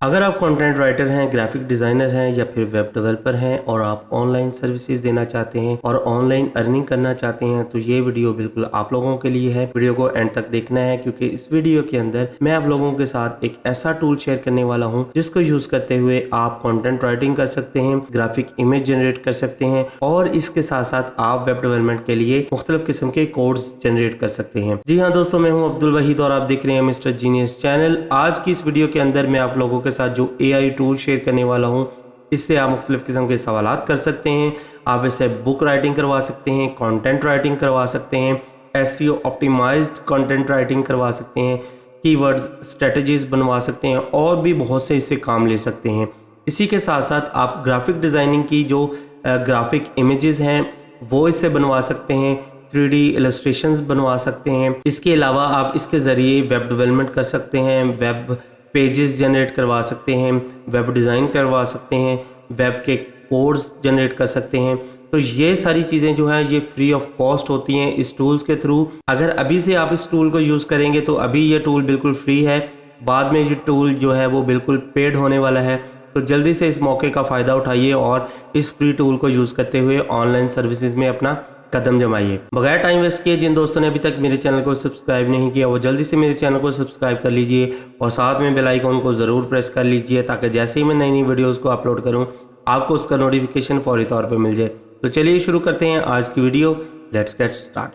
अगर आप content writer हैं, ग्राफिक डिज़ाइनर हैं या फिर वेब डेवलपर हैं और आप ऑनलाइन सर्विसेज देना चाहते हैं और ऑनलाइन अर्निंग करना चाहते हैं तो ये वीडियो बिल्कुल आप लोगों के लिए है। वीडियो को एंड तक देखना है क्योंकि इस वीडियो के अंदर मैं आप लोगों के साथ एक ऐसा टूल शेयर करने वाला हूं जिसको यूज करते हुए आप कंटेंट राइटिंग कर सकते हैं, ग्राफिक इमेज जनरेट कर सकते हैं और इसके साथ साथ आप वेब डेवलपमेंट के लिए मुख्तलिफ किस्म के कोड्स जनरेट कर सकते हैं। जी हाँ दोस्तों, मैं हूँ अब्दुल वहीद और आप देख रहे हैं मिस्टर जीनियस चैनल। आज की इस वीडियो के अंदर मैं आप लोगों के साथ जो AI टूल शेयर करने वाला हूँ, इससे आप मुख्तलिफ किस्म के सवालात कर सकते हैं। आप इससे बुक राइटिंग करवा सकते हैं, कंटेंट राइटिंग करवा सकते हैं, SEO ऑप्टिमाइज्ड कंटेंट राइटिंग करवा सकते हैं, कीवर्ड्स स्ट्रेटजीज बनवा सकते हैं और भी बहुत से इससे काम ले सकते हैं। इसी के साथ साथ आप ग्राफिक डिज़ाइनिंग की जो ग्राफिक इमेजेस हैं वो इससे बनवा सकते हैं, 3D इलस्ट्रेशंस बनवा सकते हैं। इसके अलावा आप इसके ज़रिए वेब डेवलपमेंट कर सकते हैं, वेब पेजेस जनरेट करवा सकते हैं, वेब डिज़ाइन करवा सकते हैं, वेब के कोड्स जनरेट कर सकते हैं। तो ये सारी चीज़ें जो हैं ये फ्री ऑफ कॉस्ट होती हैं इस टूल्स के थ्रू। अगर अभी से आप इस टूल को यूज़ करेंगे तो अभी ये टूल बिल्कुल फ्री है, बाद में ये टूल जो है वो बिल्कुल पेड होने वाला है। तो जल्दी से इस मौके का फ़ायदा उठाइए और इस फ्री टूल को यूज़ करते हुए ऑनलाइन सर्विसेज में अपना कदम जमाइए। बगैर टाइम वेस्ट किए जिन दोस्तों ने अभी तक मेरे चैनल को सब्सक्राइब नहीं किया वो जल्दी से मेरे चैनल को सब्सक्राइब कर लीजिए और साथ में बेल आइकन को ज़रूर प्रेस कर लीजिए ताकि जैसे ही मैं नई नई वीडियोज़ को अपलोड करूँ आपको उसका नोटिफिकेशन फौरी तौर पर मिल जाए। तो चलिए शुरू करते हैं आज की वीडियो। Let's get start.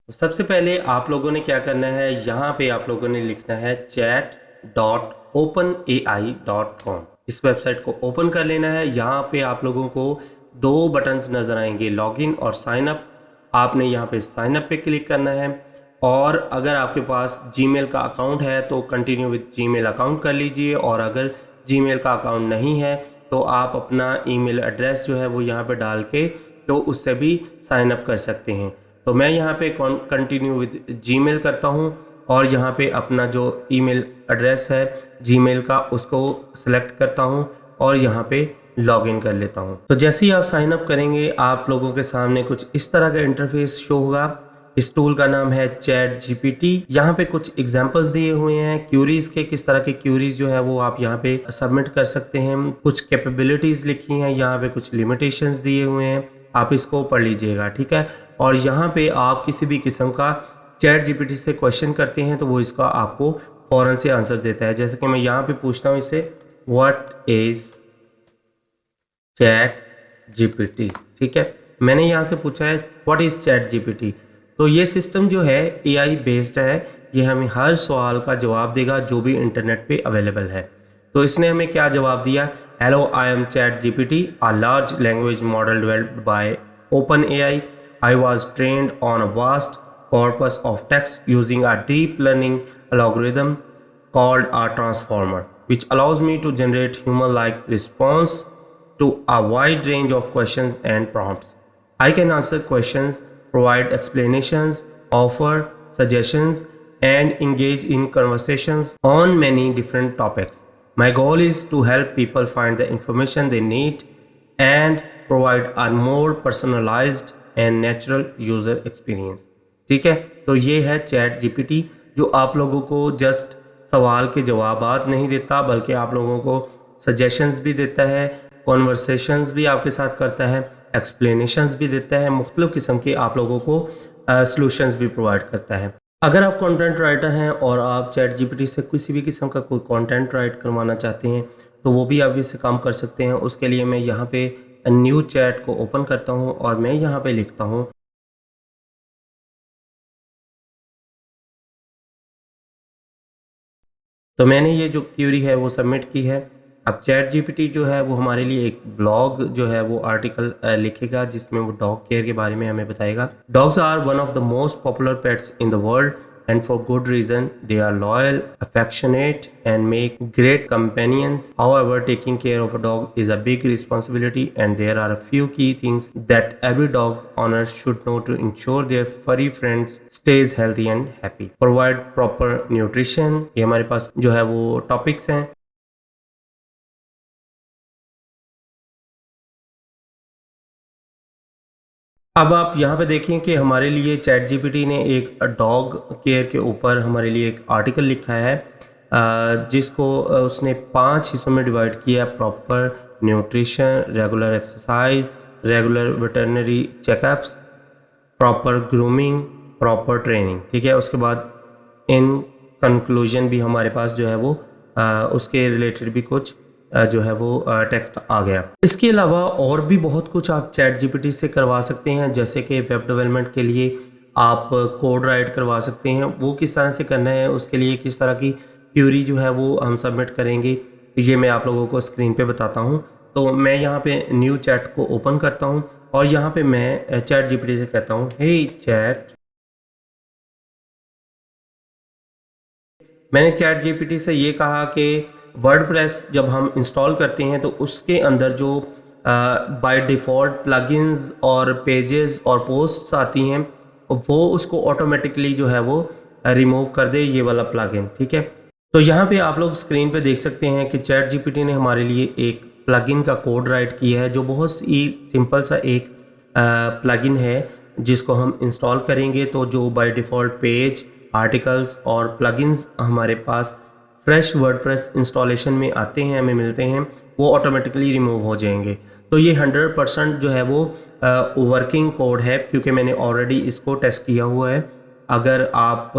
सबसे पहले आप लोगों ने क्या करना है, यहाँ पे आप लोगों ने लिखना है chat.openai.com। इस वेबसाइट को ओपन कर लेना है। यहाँ पे आप लोगों को दो बटन्स नज़र आएंगे, लॉगिन और साइन अप। आपने यहाँ पे साइन अप पे क्लिक करना है और अगर आपके पास जीमेल का अकाउंट है तो कंटिन्यू विद जीमेल अकाउंट कर लीजिए और अगर जीमेल का अकाउंट नहीं है तो आप अपना ईमेल एड्रेस जो है वो यहाँ पे डाल के तो उससे भी साइन अप कर सकते हैं। तो मैं यहाँ पे कंटिन्यू विद जीमेल करता हूँ और यहाँ पे अपना जो ईमेल एड्रेस है जीमेल का उसको सिलेक्ट करता हूँ और यहाँ पे लॉगिन कर लेता हूँ। तो जैसे ही आप साइन अप करेंगे आप लोगों के सामने कुछ इस तरह का इंटरफेस शो होगा। इस टूल का नाम है चैट GPT। यहाँ पे कुछ एग्जांपल्स दिए हुए हैं क्यूरीज के, किस तरह के क्यूरीज जो है वो आप यहाँ पे सबमिट कर सकते हैं। कुछ कैपेबिलिटीज लिखी हैं, यहाँ पे कुछ लिमिटेशंस दिए हुए हैं, आप इसको पढ़ लीजिएगा, ठीक है। और यहाँ पे आप किसी भी किस्म का चैट GPT से क्वेश्चन करते हैं तो वो इसका आपको फ़ौरन से आंसर देता है। जैसे कि मैं यहाँ पे पूछता हूँ इससे व्हाट इज़ चैट GPT, ठीक है। मैंने यहाँ से पूछा है व्हाट इज़ चैट GPT। तो ये सिस्टम जो है AI बेस्ड है, ये हमें हर सवाल का जवाब देगा जो भी इंटरनेट पे अवेलेबल है। तो इसने हमें क्या जवाब दिया, hello I am chat GPT, a large language model developed by OpenAI. I was trained on a vast corpus of text using a deep learning algorithm called a transformer, which allows me to generate human-like response to a wide range of questions and prompts. I can answer questions, provide explanations, offer suggestions, and engage in conversations on many different topics. My goal is to help people find the information they need and provide a more personalized and natural user experience, ठीक है। तो ये है chat GPT जो आप लोगों को just सवाल के जवाबात नहीं देता बल्कि आप लोगों को सजेशंस भी देता है, कॉन्वर्सेशंस भी आपके साथ करता है, एक्सप्लेनेशंस भी देता है, मुख्तलिफ किस्म के आप लोगों को सॉल्यूशंस भी प्रोवाइड करता है। अगर आप कंटेंट राइटर हैं और आप चैट GPT से किसी भी किस्म का कोई कंटेंट राइट करवाना चाहते हैं तो वो भी आप इससे काम कर सकते हैं। उसके लिए मैं यहाँ पे न्यू चैट को ओपन करता हूँ और मैं यहाँ पे लिखता हूँ तो मैंने ये जो क्यूरी है वो सबमिट की है। अब चैट GPT जो है वो हमारे लिए एक ब्लॉग जो है वो आर्टिकल लिखेगा जिसमें वो डॉग केयर के बारे में हमें बताएगा। Dogs are one of the most popular pets in the world and for good reason. They are loyal, affectionate, and make great companions. However, taking care of a dog is a big responsibility, and there are a few key things that every dog owner should know to ensure their furry friends stays healthy and happy. Provide proper nutrition. ये हमारे पास जो है वो topics हैं। अब आप यहाँ पे देखें कि हमारे लिए चैट जीपीटी ने एक डॉग केयर के ऊपर हमारे लिए एक आर्टिकल लिखा है, जिसको उसने 5 हिस्सों में डिवाइड किया: proper nutrition, regular exercise, regular veterinary checkups, proper grooming, proper training. ठीक है, उसके बाद इन कंक्लूजन भी हमारे पास जो है वो उसके रिलेटेड भी कुछ जो है वो टेक्स्ट आ गया। इसके अलावा और भी बहुत कुछ आप चैट जीपीटी से करवा सकते हैं, जैसे कि वेब डेवलपमेंट के लिए आप कोड राइट करवा सकते हैं। वो किस तरह से करना है, उसके लिए किस तरह की क्यूरी जो है वो हम सबमिट करेंगे, ये मैं आप लोगों को स्क्रीन पे बताता हूँ। तो मैं यहाँ पे न्यू चैट को ओपन करता हूँ और यहाँ पे मैं चैट जीपीटी से कहता हूँ, हे चैट। मैंने चैट जीपीटी से ये कहा कि वर्डप्रेस जब हम इंस्टॉल करते हैं तो उसके अंदर जो बाय डिफ़ॉल्ट प्लगइन्स और पेजेस और पोस्ट्स आती हैं, वो उसको ऑटोमेटिकली जो है वो रिमूव कर दे, ये वाला प्लगइन। ठीक है, तो यहाँ पे आप लोग स्क्रीन पे देख सकते हैं कि चैट जीपीटी ने हमारे लिए एक प्लगइन का कोड राइट किया है, जो बहुत ही सिंपल सा एक प्लगइन है, जिसको हम इंस्टॉल करेंगे तो जो बाय डिफ़ॉल्ट पेज, आर्टिकल्स और प्लगइन्स हमारे पास फ्रेश वर्डप्रेस इंस्टॉलेशन में आते हैं, हमें मिलते हैं, वो ऑटोमेटिकली रिमूव हो जाएंगे। तो ये 100% जो है वो वर्किंग कोड है, क्योंकि मैंने ऑलरेडी इसको टेस्ट किया हुआ है। अगर आप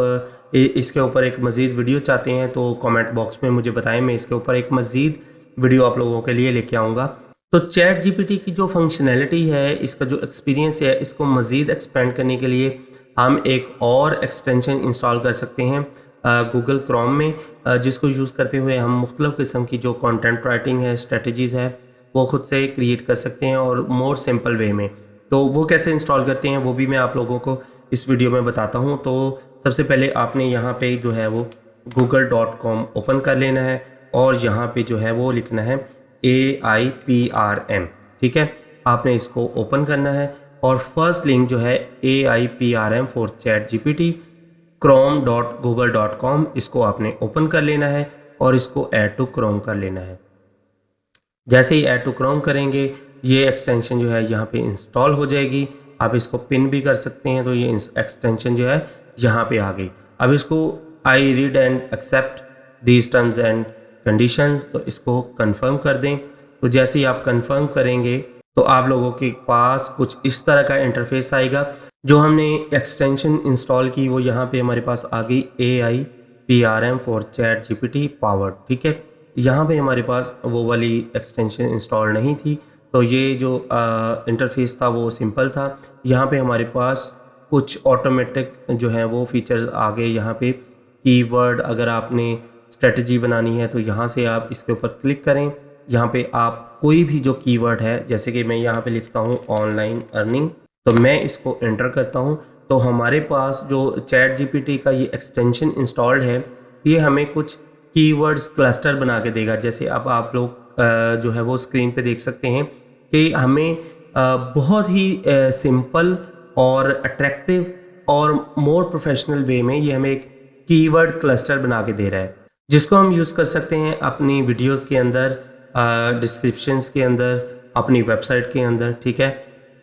इसके ऊपर एक मज़ीद वीडियो चाहते हैं तो कमेंट बॉक्स में मुझे बताएं, मैं इसके ऊपर एक मज़ीद वीडियो आप लोगों के लिए लेके आऊँगा। तो चैट जीपीटी की जो फंक्शनैलिटी है, इसका जो एक्सपीरियंस है, इसको मज़ीद एक्सपेंड करने के लिए हम एक और एक्सटेंशन इंस्टॉल कर सकते हैं गूगल क्रोम में, जिसको यूज़ करते हुए हम मुख्तलिफ़ किस्म की जो कंटेंट राइटिंग है, स्ट्रेटजीज़ है, वो ख़ुद से क्रिएट कर सकते हैं और मोर सिंपल वे में। तो वो कैसे इंस्टॉल करते हैं वो भी मैं आप लोगों को इस वीडियो में बताता हूँ। तो सबसे पहले आपने यहाँ पे जो है वो google.com ओपन कर लेना है और यहाँ पे जो है वो लिखना है AIPRM। ठीक है, आपने इसको ओपन करना है और फर्स्ट लिंक जो है AIPRM for chat GPT chrome.google.com, इसको आपने ओपन कर लेना है और इसको ऐड टू क्रोम कर लेना है। जैसे ही ऐड टू क्रोम करेंगे, ये एक्सटेंशन जो है यहाँ पे इंस्टॉल हो जाएगी। आप इसको पिन भी कर सकते हैं, तो ये एक्सटेंशन जो है यहाँ पे आ गई। अब इसको I read and accept these terms and conditions, तो इसको कंफर्म कर दें। तो जैसे ही आप कंफर्म करेंगे तो आप लोगों के पास कुछ इस तरह का इंटरफेस आएगा। जो हमने एक्सटेंशन इंस्टॉल की वो यहाँ पे हमारे पास आ गई, AIPRM for chat GPT powered. ठीक है, यहाँ पे हमारे पास वो वाली एक्सटेंशन इंस्टॉल नहीं थी, तो ये जो इंटरफेस था वो सिंपल था। यहाँ पे हमारे पास कुछ ऑटोमेटिक जो है वो फीचर्स आ गए। यहाँ पे कीवर्ड, अगर आपने स्ट्रेटजी बनानी है तो यहाँ से आप इसके ऊपर क्लिक करें। यहाँ पे आप कोई भी जो कीवर्ड है, जैसे कि मैं यहाँ पे लिखता हूँ ऑनलाइन अर्निंग, तो मैं इसको एंटर करता हूँ, तो हमारे पास जो चैट जीपीटी का ये एक्सटेंशन इंस्टॉल्ड है, ये हमें कुछ कीवर्ड्स क्लस्टर बना के देगा। जैसे अब आप लोग जो है वो स्क्रीन पे देख सकते हैं कि हमें बहुत ही सिंपल और अट्रैक्टिव और मोर प्रोफेशनल वे में ये हमें एक कीवर्ड क्लस्टर बना के दे रहा है, जिसको हम यूज़ कर सकते हैं अपनी वीडियोस के अंदर, डिस्क्रिप्शंस के अंदर, अपनी वेबसाइट के अंदर। ठीक है,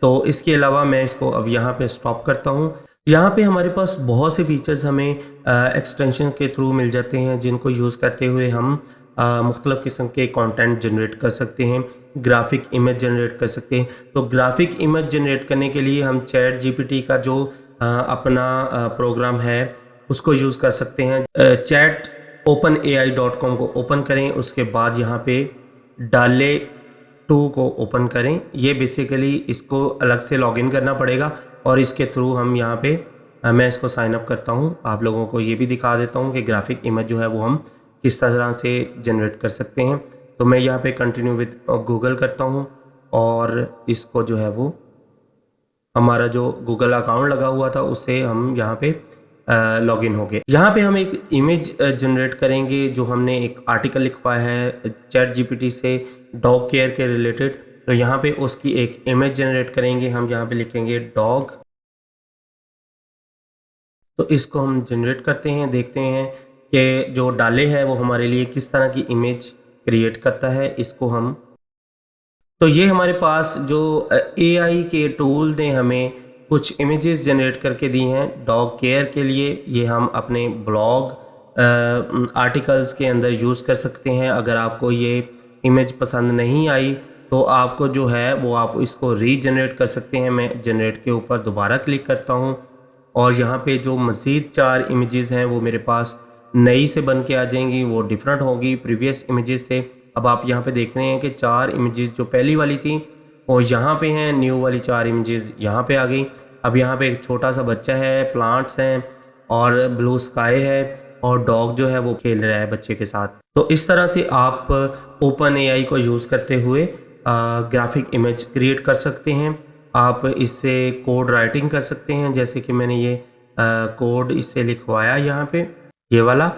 तो इसके अलावा मैं इसको अब यहाँ पे स्टॉप करता हूँ। यहाँ पे हमारे पास बहुत से फीचर्स हमें एक्सटेंशन के थ्रू मिल जाते हैं, जिनको यूज़ करते हुए हम मुख्तलिफ़ किस्म के कंटेंट जनरेट कर सकते हैं, ग्राफिक इमेज जनरेट कर सकते हैं। तो ग्राफिक इमेज जनरेट करने के लिए हम चैट जीपीटी का जो अपना प्रोग्राम है उसको यूज़ कर सकते हैं। चैट openai.com को ओपन करें, उसके बाद यहाँ पे डाले 2 को ओपन करें। ये बेसिकली इसको अलग से लॉगिन करना पड़ेगा और इसके थ्रू हम यहाँ पे मैं इसको साइन अप करता हूँ। आप लोगों को ये भी दिखा देता हूँ कि ग्राफिक इमेज जो है वो हम किस तरह से जनरेट कर सकते हैं। तो मैं यहाँ पे कंटिन्यू विद गूगल करता हूँ और इसको जो है वो हमारा जो गूगल अकाउंट लगा हुआ था उससे हम यहाँ पे लॉगिन हो गए। यहाँ पे हम एक इमेज जनरेट करेंगे, जो हमने एक आर्टिकल लिखवाया है चैट जीपीटी से डॉग केयर के रिलेटेड। तो यहाँ पे उसकी एक इमेज जनरेट करेंगे, हम यहाँ पे लिखेंगे डॉग। तो इसको हम जनरेट करते हैं, देखते हैं कि जो डाले है वो हमारे लिए किस तरह की इमेज क्रिएट करता है। इसको हम, तो ये हमारे पास जो AI के टूल ने हमें कुछ इमेजेस जनरेट करके दी हैं डॉग केयर के लिए। ये हम अपने ब्लॉग आर्टिकल्स के अंदर यूज़ कर सकते हैं। अगर आपको ये इमेज पसंद नहीं आई तो आपको जो है वो आप इसको रीजनरेट कर सकते हैं। मैं जनरेट के ऊपर दोबारा क्लिक करता हूँ और यहाँ पे जो मज़ीद 4 इमेजेस हैं वो मेरे पास नई से बन के आ जाएंगी, वो डिफरेंट होगी प्रीवियस इमेजेस से। अब आप यहाँ पे देख रहे हैं कि 4 इमेजेस जो पहली वाली थी और यहाँ पे हैं, न्यू वाली 4 इमेजेस यहाँ पे आ गई। अब यहाँ पे एक छोटा सा बच्चा है, प्लांट्स हैं और ब्लू स्काई है और डॉग जो है वो खेल रहा है बच्चे के साथ। तो इस तरह से आप ओपन एआई को यूज़ करते हुए ग्राफिक इमेज क्रिएट कर सकते हैं। आप इससे कोड राइटिंग कर सकते हैं, जैसे कि मैंने ये कोड इससे लिखवाया यहाँ पे ये वाला।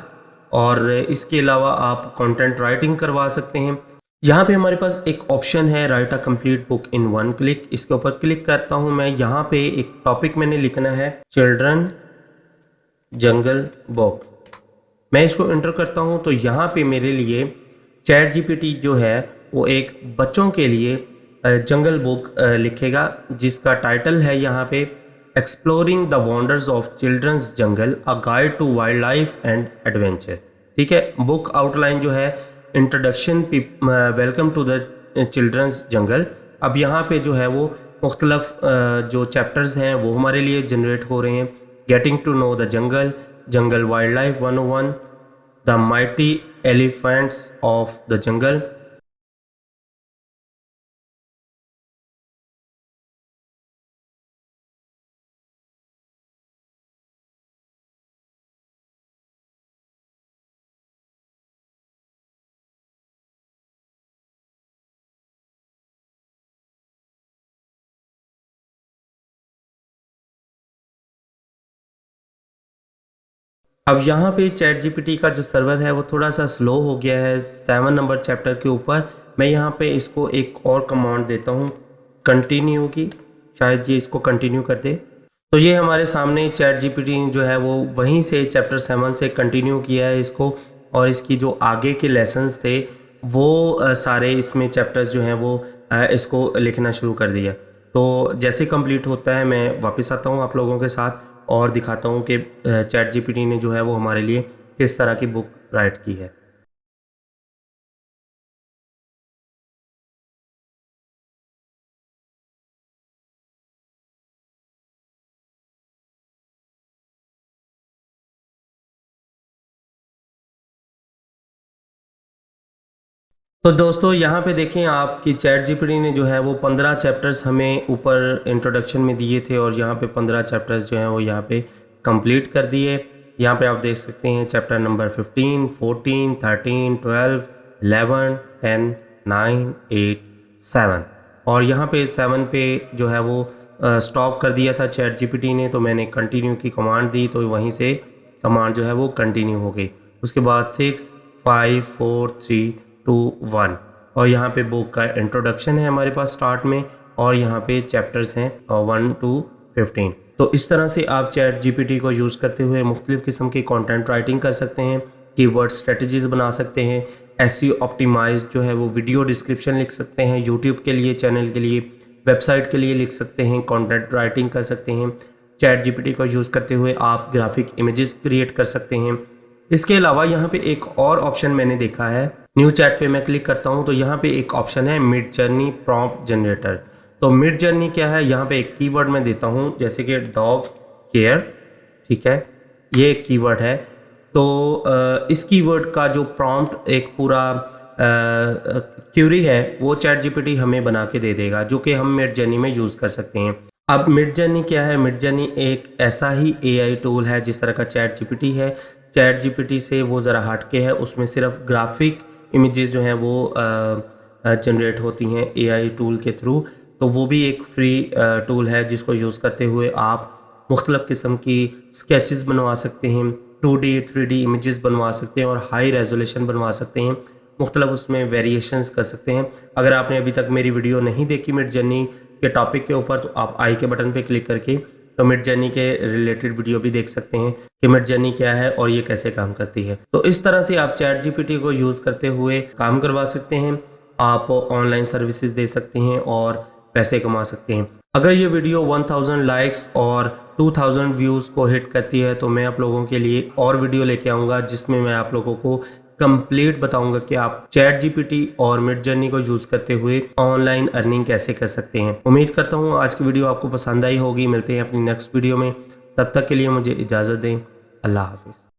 और इसके अलावा आप कंटेंट राइटिंग करवा सकते हैं। यहाँ पे हमारे पास एक ऑप्शन है right a complete book in 1 click. इसके ऊपर क्लिक करता हूँ मैं। यहाँ पे एक टॉपिक मैंने लिखना है चिल्ड्रन जंगल बुक। मैं इसको एंटर करता हूँ तो यहाँ पे मेरे लिए चैट जीपीटी जो है वो एक बच्चों के लिए जंगल बुक लिखेगा, जिसका टाइटल है यहाँ पे exploring the wonders of children's jungle, a guide to wild life and adventure. ठीक है, बुक आउटलाइन जो है introduction, welcome to the children's jungle. अब यहाँ पे जो है वो मुख्तलफ जो चैप्टर्स हैं वो हमारे लिए जनरेट हो रहे हैं। Getting to know the jungle, jungle wildlife 101, the mighty elephants of the jungle. अब यहाँ पे चैट जीपीटी का जो सर्वर है वो थोड़ा सा स्लो हो गया है 7 नंबर चैप्टर के ऊपर। मैं यहाँ पे इसको एक और कमांड देता हूँ कंटिन्यू की, शायद ये इसको कंटिन्यू कर दे। तो ये हमारे सामने चैट जीपीटी जो है वो वहीं से चैप्टर 7 से कंटिन्यू किया है इसको, और इसकी जो आगे के लेसन्स थे वो सारे इसमें चैप्टर्स जो हैं वो इसको लिखना शुरू कर दिया। तो जैसे कंप्लीट होता है मैं वापस आता हूँ आप लोगों के साथ और दिखाता हूँ कि चैट जीपीटी ने जो है वो हमारे लिए किस तरह की बुक राइट की है। तो दोस्तों यहाँ पे देखें आप कि चैट जीपीटी ने जो है वो 15 चैप्टर्स हमें ऊपर इंट्रोडक्शन में दिए थे और यहाँ पे 15 चैप्टर्स जो हैं वो यहाँ पे कंप्लीट कर दिए। यहाँ पे आप देख सकते हैं चैप्टर नंबर 15, 14, 13, 12, 11, 10, 9, 8, 7 और यहाँ पे 7 पे जो है वो स्टॉप कर दिया था चैट जीपीटी ने। तो मैंने कंटिन्यू की कमांड दी तो वहीं से कमांड जो है वो कंटिन्यू हो गई। उसके बाद 6, 5, 4, 3, 2, 1 और यहाँ पे बुक का इंट्रोडक्शन है हमारे पास स्टार्ट में और यहाँ पे चैप्टर्स हैं 1 to 15। तो इस तरह से आप चैट जीपीटी को यूज़ करते हुए मुख्तलिफ़ किस्म की कंटेंट राइटिंग कर सकते हैं, कीवर्ड स्ट्रेटजीज़ बना सकते हैं, एसईओ ऑप्टिमाइज्ड जो है वो वीडियो डिस्क्रिप्शन लिख सकते हैं, यूट्यूब के लिए, चैनल के लिए, वेबसाइट के लिए लिख सकते हैं, कंटेंट राइटिंग कर सकते हैं। चैट जीपीटी को यूज़ करते हुए आप ग्राफिक इमेजेस क्रिएट कर सकते हैं। इसके अलावा यहाँ पे एक और ऑप्शन मैंने देखा है, न्यू चैट पे मैं क्लिक करता हूँ तो यहाँ पे एक ऑप्शन है मिड जर्नी प्रॉम्प्ट जनरेटर। तो मिड जर्नी क्या है, यहाँ पे एक कीवर्ड मैं देता हूँ जैसे कि डॉग केयर। ठीक है, ये एक कीवर्ड है। तो इस कीवर्ड का जो प्रॉम्प्ट एक पूरा क्यूरी है वो चैट जीपीटी हमें बना के दे देगा, जो कि हम मिड जर्नी में यूज़ कर सकते हैं। अब मिड जर्नी क्या है, मिड जर्नी एक ऐसा ही एआई टूल है जिस तरह का चैट जीपीटी है। चैट जीपीटी से वो ज़रा हटके है, उसमें सिर्फ ग्राफिक इमेजेस जो हैं वो जनरेट होती हैं एआई टूल के थ्रू। तो वो भी एक फ्री टूल है जिसको यूज़ करते हुए आप मुख्तलिफ़ किस्म की स्केचेस बनवा सकते हैं, 2D 3D इमेजेस बनवा सकते हैं और हाई रेजोल्यूशन बनवा सकते हैं, मुख्तलिफ उसमें वेरिएशंस कर सकते हैं। अगर आपने अभी तक मेरी वीडियो नहीं देखी मिड जर्नी के टॉपिक के ऊपर तो आप आई के बटन पे क्लिक करके तो मिड जर्नी के रिलेटेड वीडियो भी देख सकते हैं कि मिड जर्नी क्या है और ये कैसे काम करती है। तो इस तरह से आप चैट जीपीटी को यूज़ करते हुए काम करवा सकते हैं, आप ऑनलाइन सर्विसेज दे सकते हैं और पैसे कमा सकते हैं। अगर ये वीडियो 1000 लाइक्स और 2000 व्यूज़ को हिट करती है तो मैं आप लोगों के लिए और वीडियो लेके आऊँगा जिसमें मैं आप लोगों को कंप्लीट बताऊंगा कि आप चैट जीपीटी और मिड जर्नी को यूज़ करते हुए ऑनलाइन अर्निंग कैसे कर सकते हैं। उम्मीद करता हूँ आज की वीडियो आपको पसंद आई होगी। मिलते हैं अपनी नेक्स्ट वीडियो में, तब तक के लिए मुझे इजाज़त दें। अल्लाह हाफिज़।